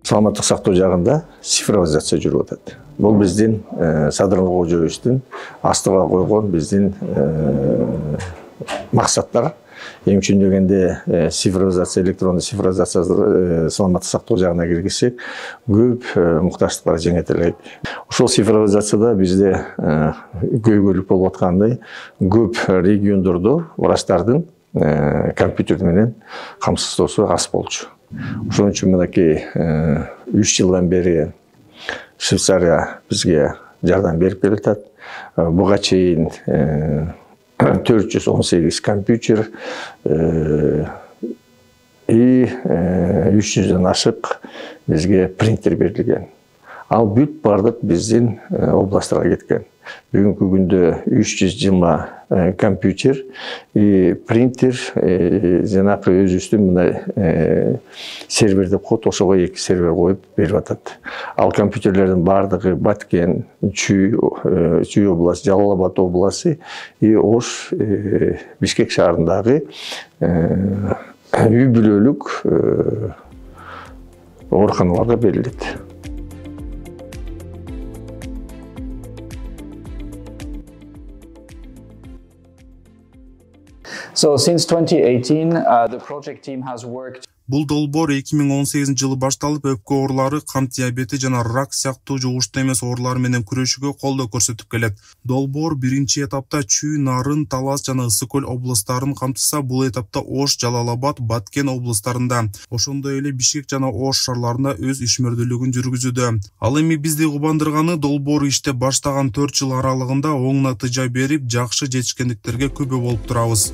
саламаттык сактоо жагында цифровизация жүрүп атат. Бул биздин Садырлык ожобубуздун астыга койгон биздин максаттар. Эң үчүн дегенде цифровизация, электрондук цифровизация саламаттык сактоо жагына киргизсек, көп муктаждыктар жеңетилет. Ошол цифровизацияда бизде көйгөйлүк болуп аткандай, көп региондордо врачтардын компьютер менен камсыздоосу аз болчу. Ошон үчүн мынакей 3 жылдан бери Швейцария бизге жардам берип келатат. Буга чейин 418 компьютер и 300-ден ашык бизге принтер берилген. Ал бүт бардык биздин областтарга кеткен. Бүгүнкү күндө 320 компьютер и принтер жанакы өзүбүздүн мына сервер деп коет, ошого 2 сервер коюп берип атат. Ал компьютерлердин бардыгы Баткен, Чүй областы, Жалал-Абад областы и Ош, Бишкек шаарындагы үй бүлөлүк ооруканаларга берилет. So since 2018, the project team has worked. Бул долбоор 2018 жылы башталып, өпкө оорулары, кант диабети жана рак сыяктуу жугуштуу эмес оорулар менен күрөшүүгө колдоо көрсөтүп келет. Долбоор биринчи этапта Чүй, Нарын, Талас жана Ысык Көл областарын камтыса, бул этапта Ош, Жалал-Абад, Баткен областарында, ошондой эле Бишкек жана Ош шаарларында өз ишмердүүлүгүн жүргүзүүдө. Ал эми бизди кубандырганы долбоор иште баштаган 4 жыл аралыгында оң натыйжа берип, жакшы жетишкендиктерге күбө болуп турабыз.